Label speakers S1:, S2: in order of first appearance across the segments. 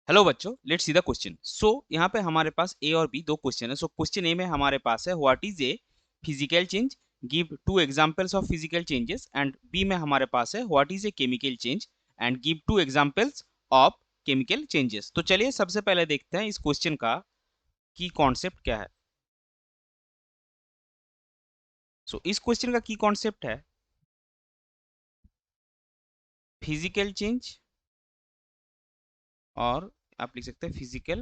S1: Hello बच्चों, let's see the question. यहाँ पे हमारे पास ए और बी दो क्वेश्चन है। क्वेश्चन ए में हमारे पास है what is a physical change, give two examples of physical changes. And B में हमारे पास है what is a chemical change and give two examples of chemical changes. तो चलिए सबसे पहले देखते हैं इस क्वेश्चन का की कॉन्सेप्ट क्या है। इस क्वेश्चन का की कॉन्सेप्ट है फिजिकल चेंज, और आप लिख सकते हैं physical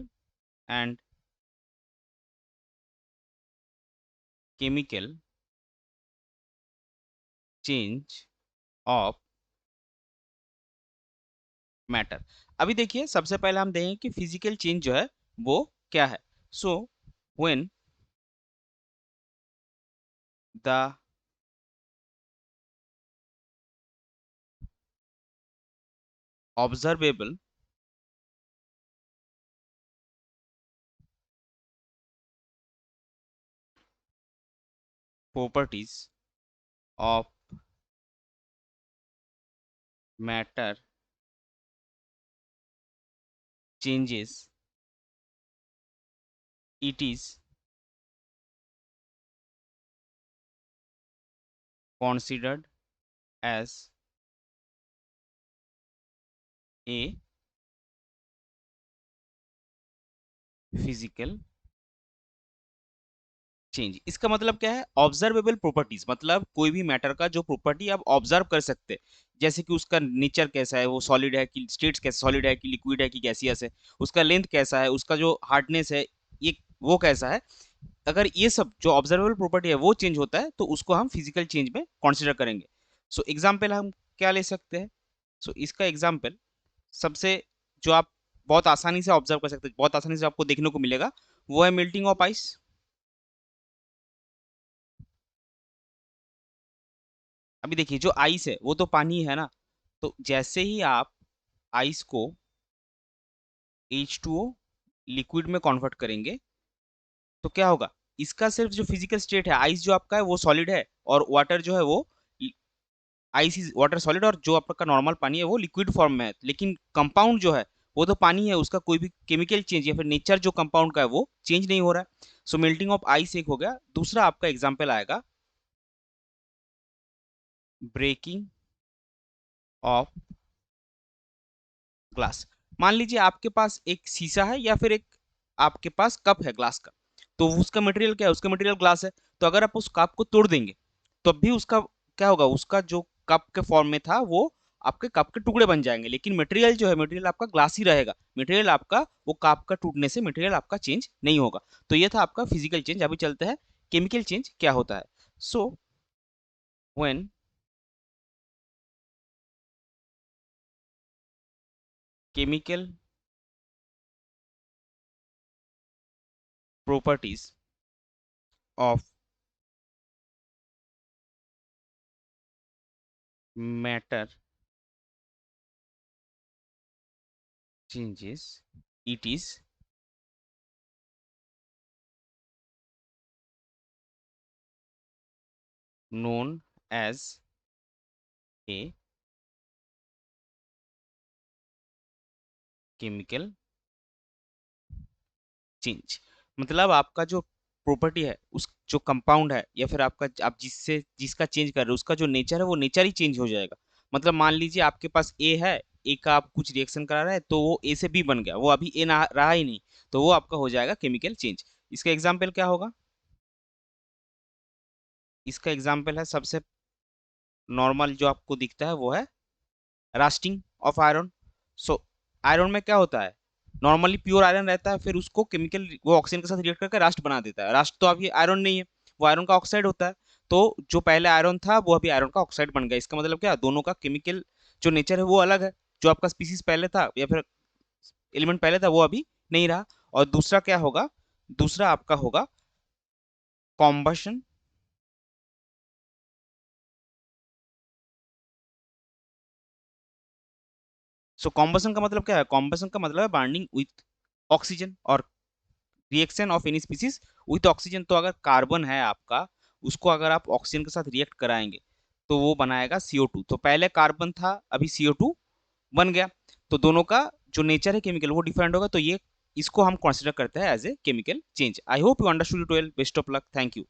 S1: and chemical change of matter. अभी देखिए सबसे पहले हम देखेंगे कि फिजिकल चेंज जो है वो क्या है। So when the observable properties of matter changes, it is considered as a physical change. इसका मतलब क्या है? ऑब्जर्वेबल प्रॉपर्टीज मतलब कोई भी मैटर का जो प्रॉपर्टी आप ऑब्जर्व कर सकते हैं, जैसे कि उसका नेचर कैसा है, वो सॉलिड है कि स्टेट्स कैसे, सॉलिड है कि लिक्विड है कि गैसियस है, उसका लेंथ कैसा है, उसका जो हार्डनेस है ये वो कैसा है। अगर ये सब जो ऑब्जर्वेबल प्रॉपर्टी है वो चेंज होता है तो उसको हम फिजिकल चेंज में कंसीडर करेंगे। एग्जाम्पल हम क्या ले सकते हैं? इसका एग्जाम्पल सबसे जो आप बहुत आसानी से ऑब्जर्व कर सकते हैं, बहुत आसानी से आपको देखने को मिलेगा, वो है मेल्टिंग ऑफ आइस। अभी देखिए जो आइस है वो तो पानी है ना, तो जैसे ही आप आइस को H2O लिक्विड में कन्वर्ट करेंगे तो क्या होगा? इसका सिर्फ जो फिजिकल स्टेट है, आइस जो आपका है वो सॉलिड है, और वाटर जो है वो, आइस इज वाटर सॉलिड, और जो आपका नॉर्मल पानी है वो लिक्विड फॉर्म में है। लेकिन कंपाउंड जो है वो तो पानी है, उसका कोई भी केमिकल चेंज या फिर नेचर जो कंपाउंड का है वो चेंज नहीं हो रहा है। मेल्टिंग ऑफ आइस एक हो गया। दूसरा आपका एग्जाम्पल आएगा ब्रेकिंग ऑफ ग्लास। मान लीजिए आपके पास एक शीशा है या फिर एक आपके पास कप है ग्लास का, तो उसका मटेरियल क्या है? उसका मटेरियल ग्लास है। तो अगर आप उस कप को तोड़ देंगे तो भी उसका क्या होगा? उसका जो कप के फॉर्म में था वो आपके कप के टुकड़े बन जाएंगे, लेकिन मटेरियल जो है, मटेरियल आपका ग्लास ही रहेगा। मटेरियल आपका वो कप का टूटने से मटेरियल आपका चेंज नहीं होगा। तो ये था आपका फिजिकल चेंज। अभी चलते हैं केमिकल चेंज क्या होता है। So when chemical properties of matter changes, it is known as a chemical change। मतलब आपका जो प्रॉपर्टी है, उस जो कंपाउंड है या फिर आपका आप जिससे जिसका चेंज कर रहे हो उसका जो नेचर है वो नेचर ही चेंज हो जाएगा। मतलब मान लीजिए आपके पास ए है, ए का आप कुछ रिएक्शन करा रहे हैं तो वो ए से बी बन गया, वो अभी ए ना रहा ही नहीं, तो वो आपका हो जाएगा केमिकल चेंज। इसका एग्जाम्पल क्या होगा? इसका एग्जाम्पल है सबसे नॉर्मल जो आपको दिखता है वो है रास्टिंग ऑफ आयरन। आयरन में क्या होता है? नॉर्मली प्योर आयरन रहता है, फिर उसको केमिकल वो ऑक्सीजन के साथ रिएक्ट करके रास्ट बना देता है। रास्ट तो अभी आयरन नहीं है, वो आयरन का ऑक्साइड होता है। तो जो पहले आयरन था वो अभी आयरन का ऑक्साइड बन गया। इसका मतलब क्या? दोनों का केमिकल जो नेचर है वो अलग है। जो आपका स्पीसीज पहले था या फिर एलिमेंट पहले था वो अभी नहीं रहा। और दूसरा क्या होगा? दूसरा आपका होगा कॉम्बशन। कॉम्बशन का मतलब क्या है? कॉम्बशन का मतलब है बॉन्डिंग विथ ऑक्सीजन, और reaction of any species with oxygen. तो अगर कार्बन है आपका, उसको अगर आप ऑक्सीजन के साथ रिएक्ट कराएंगे तो वो बनाएगा CO2। तो पहले कार्बन था, अभी CO2 बन गया। तो दोनों का जो नेचर है केमिकल वो डिफरेंट होगा, तो ये इसको हम कंसिडर करते हैं as a chemical change. I hope you understood it well. Best of luck. Thank you.